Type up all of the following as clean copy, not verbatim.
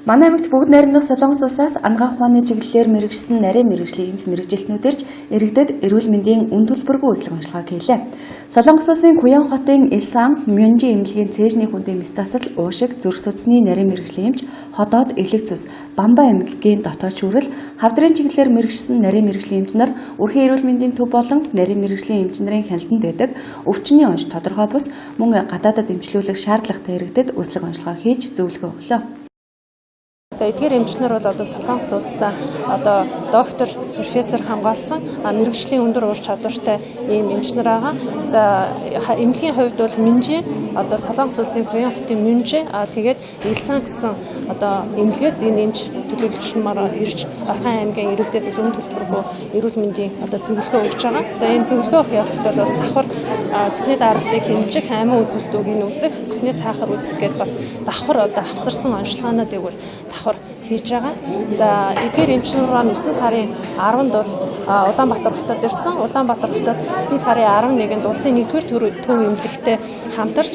Манай аймагт бүгд найрамдах Солонгос улсаас ангаах ухааны чиглэлээр мэргэжсэн нарийн мэргэжлийн эмч мэргэжилтнүүдэрч иргэдэд эрүүл мэндийн үн төлбөргүй үйлчлэг онцлогоо хийлээ. Солонгос улсын Куян хотын Илсан Мюнжи эмнэлгийн цээжний хүндээ мэс засал, уушиг, зүрх судасны нарийн мэргэжлийн эмч, ходоод, элэг цус, Бамбаа эмнэлгийн дотоод шүүрэл, хавдрын чиглэлээр мэргэжсэн нарийн мэргэжлийн эмч нар үрхэн эрүүл мэндийн төв болон нарийн мэргэжлийн эмч нарын хяналтанд байдаг өвчний онц тодорхой бус мөн гадаадад эмчлүүлэх шаардлагатай иргэдэд үйлчлэг онцлогоо хийж зөвлөгөө өглөө. За эдгээр эмчнэр бол одоо Солонгос улстай одоо доктор, профессор хамгаалсан мэргэжлийн өндөр ур чадвартай ийм эмчнэр байгаа. За эмнэлгийн хувьд бол Мюнжи одоо Солонгос улсын Куян хотын Мюнжи тэгээд Илсан гэсэн одоо эмнэлгээс энэ эмч төлөөлөгчмөр ирж Орхон аймгийн иргэдэд үн төлбөргүй эрүүл мэндийн одоо зөвлөгөө өгч байгаа. За энэ зөвлөгөө өгөх явцад бол бас давхар цэсний даралтыг хэмжих, аймаг үзүүлэлтүүдийг үзэх, цэсний сахар үзэх гэдээ бас давхар одоо авсарсан онцлогоонуудыг бол давхар хийж байгаа. За эдгээр эмчнэр 9 сарын 10-нд бол Улаанбаатар хотод ирсэн. Улаанбаатар хотод 9 сарын 11-нд улсын 1-р төв эмнэлэгтэй хамтарч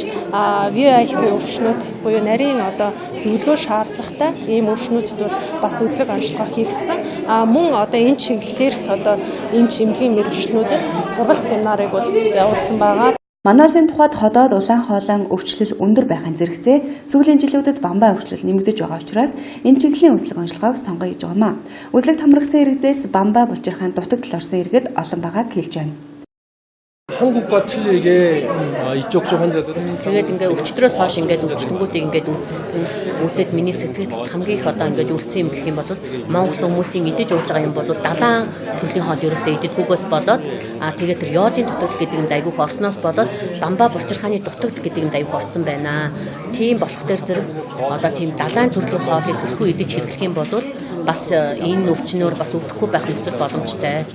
VIP өвчнүүд буюу нарийн одоо зөвлөгөө шаардлагатай ийм өвчнүүдэд бол бас үйлчлэг онцлогоо хийгдсэн. Мөн одоо энэ чиглэлээр одоо эмч эмнэлгийн мэргэжлүүдэд сургалт семинарыг бол явуулсан байгаа. Манай улсын тухайд ходоод улаан хоолойн өвчлөл өндөр байхын зэрэгцээ сүүлийн жилүүдэд бамбаа өвчлөл нэмэгдэж байгаа учраас энэ чиглэлийн үйлчлэг онцлогоог сонгоё гэж байгаамаа. Үзлэгт хамрагсан иргэдээс бамбаа булчирхаан дутагдал орсон иргэд олон байгааг хэлж байна. 한국과 틀리게 이쪽 환자들은 тэгээд ингээд өвчтрөөс хойш ингээд өвчтөнгүүдийг ингээд үзээд миний сэтгэлд хамгийн их одоо ингээд үлдсэн юм гэх юм бол Монгол хүмүүсийн идэж ууж байгаа юм бол далайн төрлийн хоол ерөөсөө идэггүйгээс болоод тэгээд тэр йодын дутагдал гэдэг юм айгүйх орсноос болоод бамбаа булчирхааны дутагдал гэдэг юм айгүйх орсон байна. Тийм болох дээр зэрэг одоо тийм далайн төрлийн хоолыг төрхөө идэж хэрэглэх юм бол бас энэ өвчнөөр бас өвдөхгүй байх нөхцөл боломжтой.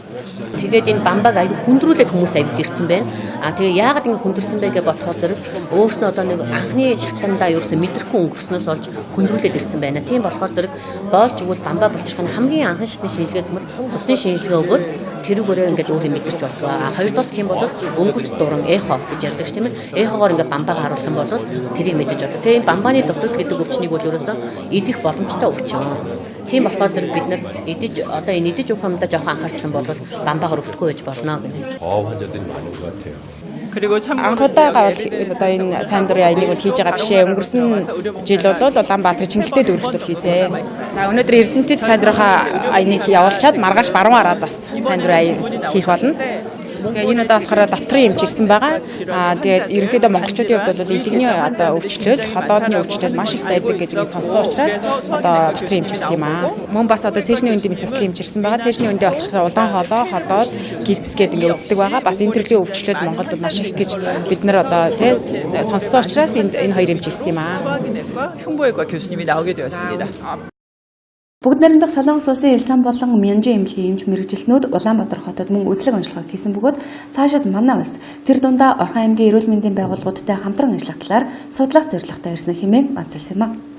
Тэгээд энэ бамбааг аягүй хүндрүүлээд хүмүүс аягүй хэрцэн байна. Тэгээ яагаад ингэ хүндэрсэн бэ гэж бодохоор зэрэг өөрснөө одоо нэг анхны шатандаа ерөөсөө мэдрэхгүй өнгөрснөөс олж хүндрүүлээд ирсэн байна. Тийм болохоор зэрэг боолж өгвөл бамбаа булчирхааны хамгийн анхны шатны шинжилгээ гэмээр цусны шинжилгээ өгөөд тэрүүгээрээ ингээд өөрөө мэдэрч болдог. Хоёрдугаар гэх юм бол өнгөт дуран эхо гэж ярьдаг ш тийм ээ. Эхогоор ингээд бамбааг харуулах юм бол тэрийг мэдэж болдог. Тэгээ энэ бамбааны дутагдал гэдэг өвчнийг бол ерөөсөө идэх боломжтой өвчин. Тийм болохоор зэрэг бид нар одоо энэ идэж уух юмдаа жоохон анхаарчих юм бол бамбаагаар өвдөхгүй байж болно гэх. 환자들이 많은 것 같아요. 그리고 참 анхудаага одоо энэ сайн дурын аяныг бол хийж байгаа бишээ. Өнгөрсөн жил бол Улаанбаатар чимгэлтэй дүүрэлтүүд хийсэн. За өнөөдөр Эрдэнэтэд сайн дурынхаа аяныг явуулчаад маргааш баруун араад бас сайн дурын аян хийх болно. Тэгээ энэ удаа болохоор дотрын эмч ирсэн байгаа. Тэгээд ерөнхийдөө монголчуудын хувьд бол илэгний одоо өвчлөл, ходоодны өвчлөл маш их байдаг гэж ингэ сонссон учраас одоо дотрын эмч ирсэн юм аа. Мөн бас одоо цээжний үндийн мэс заслын эмч ирсэн байгаа. Цээжний үндээ болохоор улаан хоолой, ходоод, гидс гэдэг ингэ үздэг байгаа. Бас энэ төрлийн өвчлөл Монголд маш их гэж бид нар одоо тий сонссон учраас энэ хоёр эмч ирсэн юм аа. 흉부외과 교수님이 나오게 되었습니다. Бүгд найрамдах Солонгос улсын Илсан болон Мюнжи эмнэлгийн эмч мэргэжилтнүүд Улаанбаатар хотод мөн үйлчлэг онцлогоо хийсэн бөгөөд цаашид манай улс тэр дундаа Орхон аймгийн эрүүл мэндийн байгууллагуудтай хамтран ажиллах талаар судлах зорилготой ирсэн хэмээн онцолсон юм а.